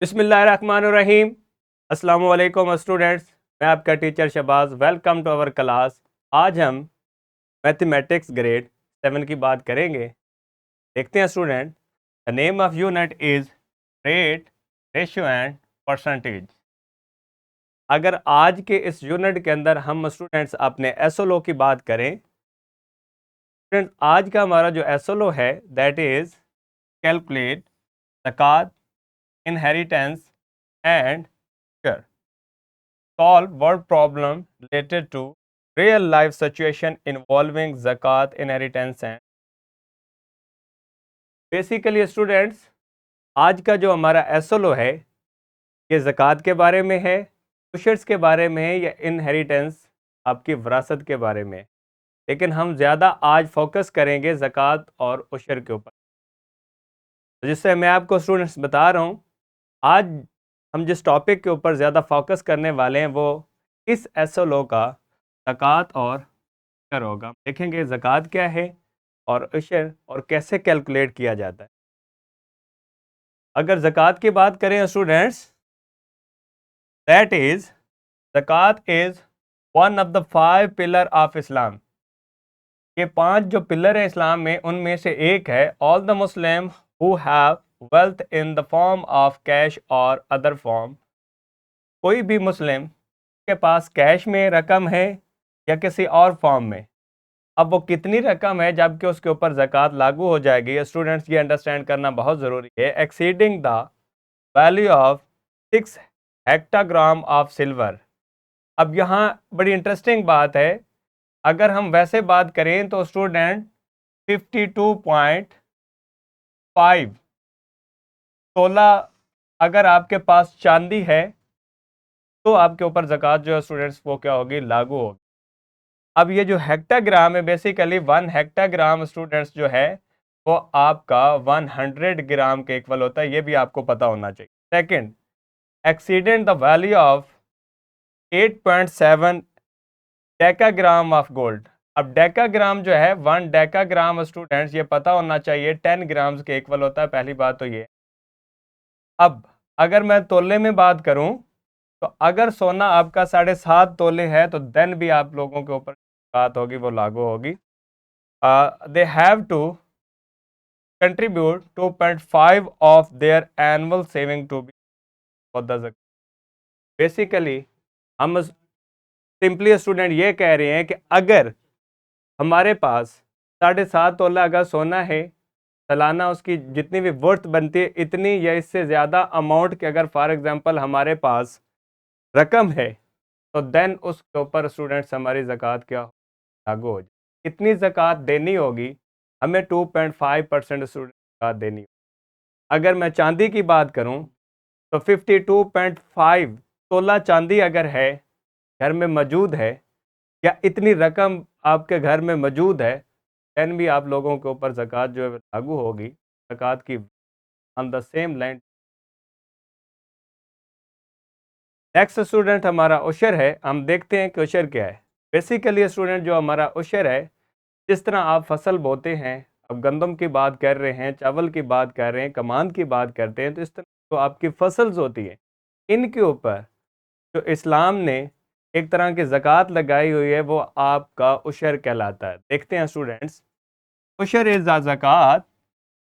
बिस्मिल्लाहिर्रहमानिर्रहीम। अस्सलाम वालेकुम स्टूडेंट्स, मैं आपका teacher Shahbaz. Welcome to our class. आज हम मैथमेटिक्स ग्रेड 7 की बात करेंगे। देखते हैं student, the name of unit is rate, ratio and percentage. अगर आज के इस यूनिट के अंदर हम स्टूडेंट्स अपने एसओलो की बात करें, स्टूडेंट आज का हमारा जो एसओलो है दैट इज कैलकुलेट ज़कात, inheritance and solve word problem related to real life situation involving zakat, inheritance and basically students आज का जो हमारा एसओलो है ये ज़कात के बारे में है, उशर्स के बारे में है या इनहेरिटेंस आपकी विरासत के बारे में। लेकिन हम ज़्यादा आज फोकस करेंगे ज़कात और उशर के ऊपर। तो जिससे मैं आपको स्टूडेंट्स बता रहा हूँ, आज हम जिस टॉपिक के ऊपर ज़्यादा फोकस करने वाले हैं वो इस एसओलो का ज़कात और उशर होगा। देखेंगे ज़कात क्या है और उशर और कैसे कैलकुलेट किया जाता है। अगर ज़कात की बात करें स्टूडेंट्स, दैट इज ज़कात is one of the 5 pillar of इस्लाम। ये 5 जो पिलर है इस्लाम में उनमें से एक है। All the Muslim who have wealth in the form of cash और अदर फॉर्म, कोई भी मुस्लिम के पास कैश में रकम है या किसी और फॉर्म में, अब वो कितनी रकम है जबकि उसके ऊपर ज़कात लागू हो जाएगी। स्टूडेंट्स ये अंडरस्टैंड करना बहुत ज़रूरी है। Exceeding the value of 6 हेक्टाग्राम of silver. अब यहाँ बड़ी इंटरेस्टिंग बात है, अगर हम वैसे बात करें तो स्टूडेंट 52.5 16 अगर आपके पास चांदी है तो आपके ऊपर ज़कात जो है स्टूडेंट्स वो क्या होगी, लागू होगी। अब ये जो हेक्टाग्राम है बेसिकली 1 हेक्टाग्राम स्टूडेंट्स जो है वो आपका 100 ग्राम के इक्वल होता है, ये भी आपको पता होना चाहिए। Second, accident the value of 8.7 decagram of gold. अब डेकाग्राम जो है 1 डेकाग्राम स्टूडेंट्स ये पता होना चाहिए 10 ग्राम्स के इक्वल होता है। पहली बात तो ये। अब अगर मैं तोले में बात करूं तो अगर सोना आपका 7.5 तोले है तो देन भी आप लोगों के ऊपर बात होगी वो लागू होगी। they have to contribute 2.5 of their annual saving to be for the zakat। Basically हम सिंपली स्टूडेंट ये कह रहे हैं कि अगर हमारे पास 7.5 तोला अगर सोना है, सालाना उसकी जितनी भी वर्थ बनती है इतनी या इससे ज़्यादा अमाउंट के अगर फॉर एग्जांपल हमारे पास रकम है तो देन उसके ऊपर स्टूडेंट्स हमारी ज़कात क्या लागू हो जाए। कितनी ज़कात देनी होगी हमें? 2.5% स्टूडेंट ज़कात देनी होगी। अगर मैं चांदी की बात करूं तो 52.5 तोला चांदी अगर है घर में मौजूद है या इतनी रकम आपके घर में मौजूद है देन भी आप लोगों के ऊपर ज़कात जो है लागू होगी। ज़कात की on the same line. Next student हमारा उशर है। हम देखते हैं कि उशर क्या है। बेसिकली स्टूडेंट जो हमारा उशर है, जिस तरह आप फसल बोते हैं, अब गंदम की बात कर रहे हैं, चावल की बात कर रहे हैं, कमान की बात करते हैं, तो इस तरह जो आपकी फसल्स होती है इनके ऊपर जो इस्लाम ने एक तरह की ज़कात लगाई हुई है वो आपका उशर कहलाता है। देखते हैं स्टूडेंट्स, उशर इज़ द ज़कात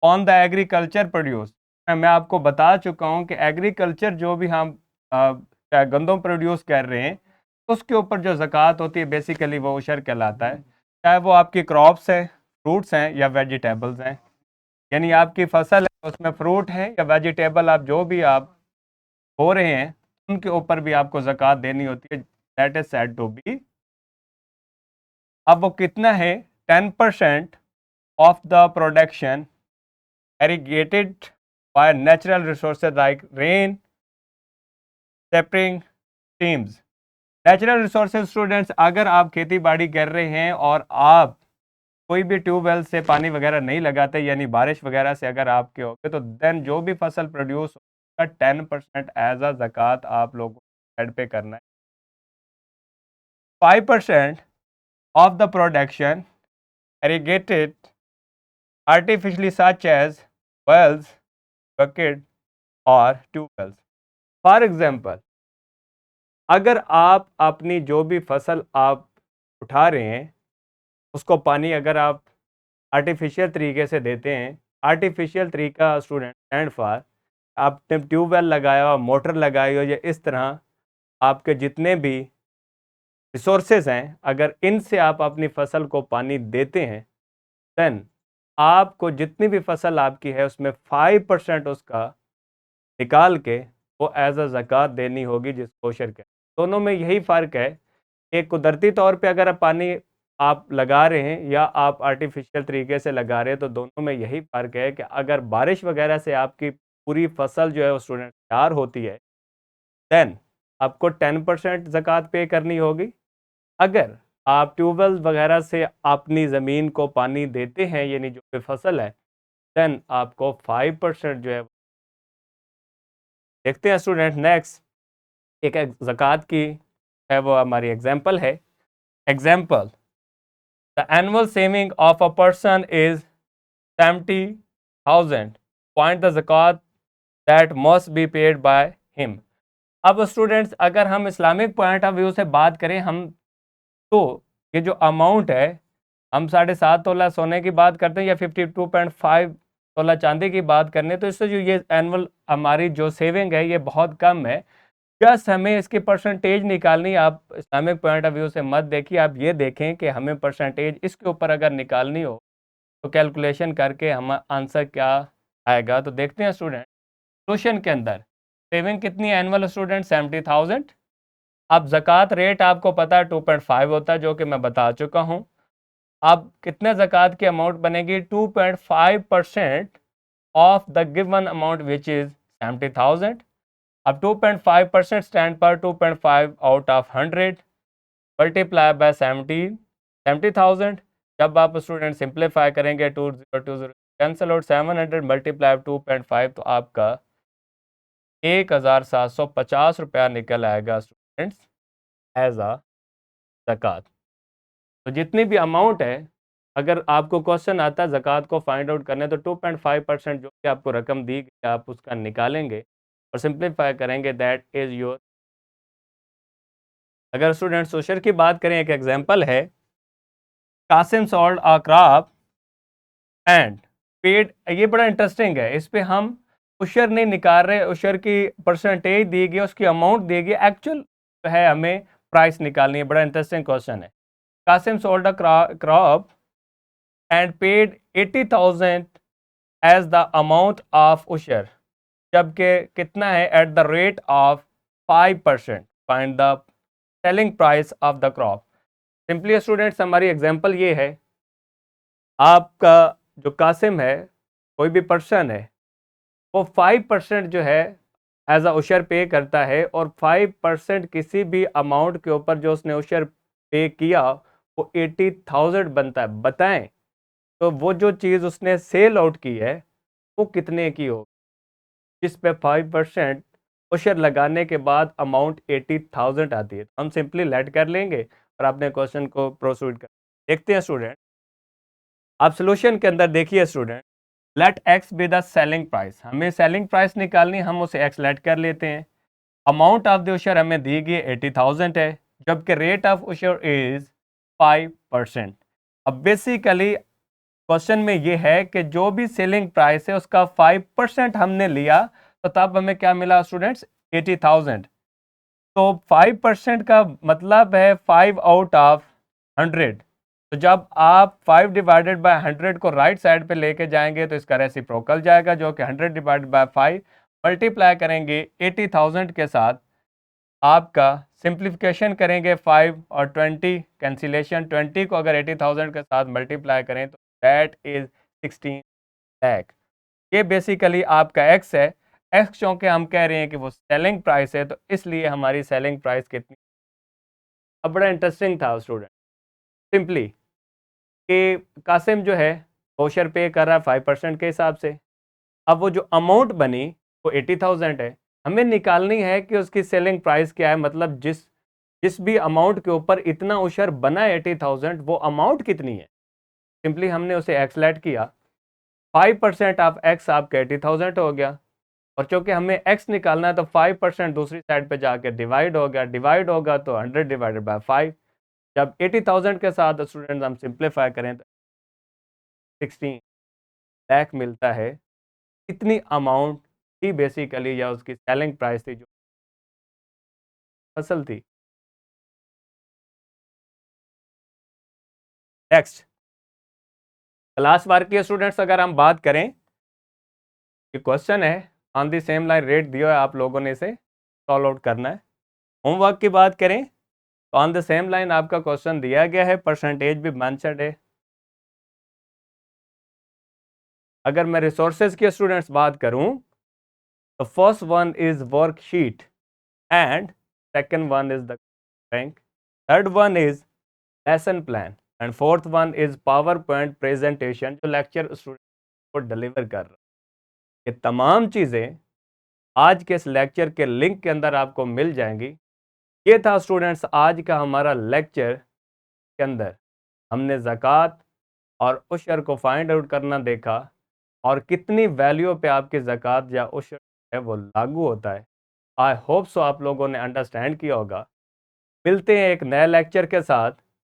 ऑन द एग्रीकल्चर प्रोड्यूस। मैं आपको बता चुका हूँ कि एग्रीकल्चर जो भी हम चाहे गंदम प्रोड्यूस कर रहे हैं उसके ऊपर जो ज़कात होती है बेसिकली वो उशर कहलाता है। चाहे वो आपकी क्रॉप्स हैं, फ्रूट्स हैं या वेजिटेबल्स हैं, यानी आपकी फसल है उसमें फ्रूट है या वेजिटेबल आप जो भी आप हो रहे हैं उनके ऊपर भी आपको ज़कात देनी होती है। That is said to be. अब वो कितना है? 10% of the production irrigated by natural resources like rain, spring, streams। Natural resources students, अगर आप खेती बाड़ी कर रहे हैं और आप कोई भी ट्यूबवेल से पानी वगैरह नहीं लगाते यानी बारिश वगैरह से अगर आपके होगे तो देन जो भी फसल प्रोड्यूस होगा 10% एज अ ज़कात आप लोगों को हेड पे करना है। 5% of the production irrigated artificially such as wells, bucket और ट्यूबवेल्स। फॉर एग्जाम्पल, अगर आप अपनी जो भी फसल आप उठा रहे हैं उसको पानी अगर आप आर्टिफिशियल तरीके से देते हैं, आर्टिफिशियल तरीका स्टूडेंट एंड फॉर, आपने ट्यूबवेल लगाया हो, मोटर लगाई हो, या इस तरह आपके जितने भी रिसोर्सेज हैं, अगर इनसे आप अपनी फसल को पानी देते हैं, देन आपको जितनी भी फसल आपकी है उसमें 5% उसका निकाल के वो एज अ ज़कात देनी होगी, जिसको उशर कहते हैं। दोनों में यही फ़र्क है, एक कुदरती तौर पे अगर आप पानी आप लगा रहे हैं या आप आर्टिफिशियल तरीके से लगा रहे हैं, तो दोनों में यही फ़र्क है कि अगर बारिश वगैरह से आपकी पूरी फसल जो है वो स्टूडेंट तैयार होती है, देन आपको 10% ज़कात पे करनी होगी। अगर आप ट्यूबवेल वगैरह से अपनी ज़मीन को पानी देते हैं, यानी जो भी फसल है, देन आपको 5% जो है। देखते हैं स्टूडेंट नेक्स्ट, एक ज़कात की है वो हमारी एग्जाम्पल है। Example, the annual saving of a person is 70,000, point the ज़कात that must be paid by him. अब स्टूडेंट्स, अगर हम इस्लामिक पॉइंट ऑफ व्यू से बात करें, हम तो ये जो अमाउंट है, हम 7.5 तोला सोने की बात करते हैं या 52.5 तोला चांदी की बात करने, तो इससे जो ये एनुअल हमारी जो सेविंग है ये बहुत कम है। जस्ट हमें इसकी परसेंटेज निकालनी, आप इस्लामिक पॉइंट ऑफ व्यू से मत देखिए, आप ये देखें कि हमें परसेंटेज इसके ऊपर अगर निकालनी हो तो कैलकुलेशन करके हम आंसर क्या आएगा। तो देखते हैं स्टूडेंट, क्वेश्चन के अंदर सेविंग कितनी है एनुअल स्टूडेंट, 70,000। अब ज़कात रेट आपको पता है 2.5 होता है, जो कि मैं बता चुका हूँ। अब कितने ज़कात की अमाउंट बनेगी, 2.5% of the given amount which is 70,000। अब 2.5% स्टैंड पर 2.5 आउट ऑफ 100 मल्टीप्लाई बाय 70,000। जब आप स्टूडेंट सिंप्लीफाई करेंगे 2020 कैंसिल आउट, 700 मल्टीप्लाई 2.5, तो आपका 1,750 रुपया निकल आएगा स्टूडेंट्स एज अ ज़कात। तो जितनी भी अमाउंट है, अगर आपको क्वेश्चन आता है ज़कात को फाइंड आउट करने, तो 2.5% जो भी आपको रकम दी गई आप उसका निकालेंगे और सिंप्लीफाई करेंगे, दैट इज़ योर। अगर स्टूडेंट सोशर की बात करें, एक एग्जांपल है, Qasim sold a crop and paid. ये बड़ा इंटरेस्टिंग है, इस पे हम उशर नहीं निकाल रहे, उशर की परसेंटेज दी गई, उसकी अमाउंट दी गई, एक्चुअल है हमें प्राइस निकालनी है। बड़ा इंटरेस्टिंग क्वेश्चन है। Qasim sold a crop and paid 80,000 as the amount of उशर, जबकि कितना है at the rate of 5%, find the selling price of the crop. Simply students, हमारी एग्जांपल ये है, आपका जो कासिम है, कोई भी पर्सन है, वो 5% जो है एज अ उशर पे करता है, और 5% किसी भी अमाउंट के ऊपर जो उसने उशर पे किया वो 80,000 बनता है। बताएं, तो वो जो चीज़ उसने सेल आउट की है वो कितने की हो, जिस पे 5% उशर लगाने के बाद अमाउंट 80,000 आती है। हम सिंपली लेट कर लेंगे और अपने क्वेश्चन को प्रोसीड कर देखते हैं स्टूडेंट। आप सोल्यूशन के अंदर देखिए student, let X be the selling price, हमें सेलिंग प्राइस निकालनी, हम उसे एक्स लेट कर लेते हैं। अमाउंट ऑफ द उशर हमें दी गई 80,000 है, जबकि रेट ऑफ उशर इज 5%। अब बेसिकली क्वेश्चन में ये है कि जो भी सेलिंग प्राइस है उसका 5% हमने लिया, तो तब हमें क्या मिला स्टूडेंट्स, 80,000। तो 5% का मतलब है 5 आउट ऑफ 100। तो जब आप 5 डिवाइडेड बाय 100 को राइट साइड पे लेके जाएंगे तो इसका रेसिप्रोकल जाएगा, जो कि 100 डिवाइडेड बाय 5 मल्टीप्लाई करेंगे 80,000 के साथ, आपका सिंप्लीफिकेशन करेंगे 5 और 20 कैंसिलेशन, 20 को अगर 80,000 के साथ मल्टीप्लाई करें तो दैट इज 16 लाख। ये बेसिकली आपका एक्स है। एक्स चूंकि हम कह रहे हैं कि वो सेलिंग प्राइस है, तो इसलिए हमारी सेलिंग प्राइस कितनी। अब बड़ा इंटरेस्टिंग था स्टूडेंट, सिंपली कि कासिम जो है वोशर पे कर रहा है 5% के हिसाब से। अब वो जो अमाउंट बनी वो 80,000 है, हमें निकालनी है कि उसकी सेलिंग प्राइस क्या है, मतलब जिस जिस भी अमाउंट के ऊपर इतना उशर बना है 80,000, वो अमाउंट कितनी है। सिंपली हमने उसे एक्स लेट किया, 5% ऑफ एक्स आपका 80,000 हो गया, और चूंकि हमें x निकालना है तो 5% दूसरी साइड पे जाके डिवाइड होगा तो 100 डिवाइडेड बाय 5। जब 80,000 के साथ स्टूडेंट्स हम सिंप्लीफाई करें तो 16 लाख मिलता है। इतनी अमाउंट थी बेसिकली, या उसकी सेलिंग प्राइस थी जो फसल थी। नेक्स्ट क्लास वर्क के स्टूडेंट्स अगर हम बात करें, ये क्वेश्चन है on the same line, rate दिया है, आप लोगों ने इसे सॉल्व आउट करना है। होमवर्क की बात करें तो ऑन द सेम लाइन आपका क्वेश्चन दिया गया है, परसेंटेज भी मेंशन्ड है। अगर मैं रिसोर्सेज के स्टूडेंट्स बात करूं तो first one is worksheet and second one is the bank, third one is lesson plan and fourth one is power point presentation जो लेक्चर स्टूडेंट को डिलीवर कर रहा है। ये तमाम चीज़ें आज के इस लेक्चर के लिंक के अंदर आपको मिल जाएंगी। ये था स्टूडेंट्स आज का हमारा लेक्चर के अंदर हमने ज़कात और उशर को फाइंड आउट करना देखा और कितनी वैल्यू पे आपकी ज़कात या उशर है वो लागू होता है। आई होप सो आप लोगों ने अंडरस्टैंड किया होगा। मिलते हैं एक नए लेक्चर के साथ,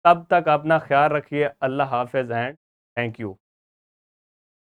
तब तक अपना ख्याल रखिए। अल्लाह हाफिज़ एंड थैंक यू।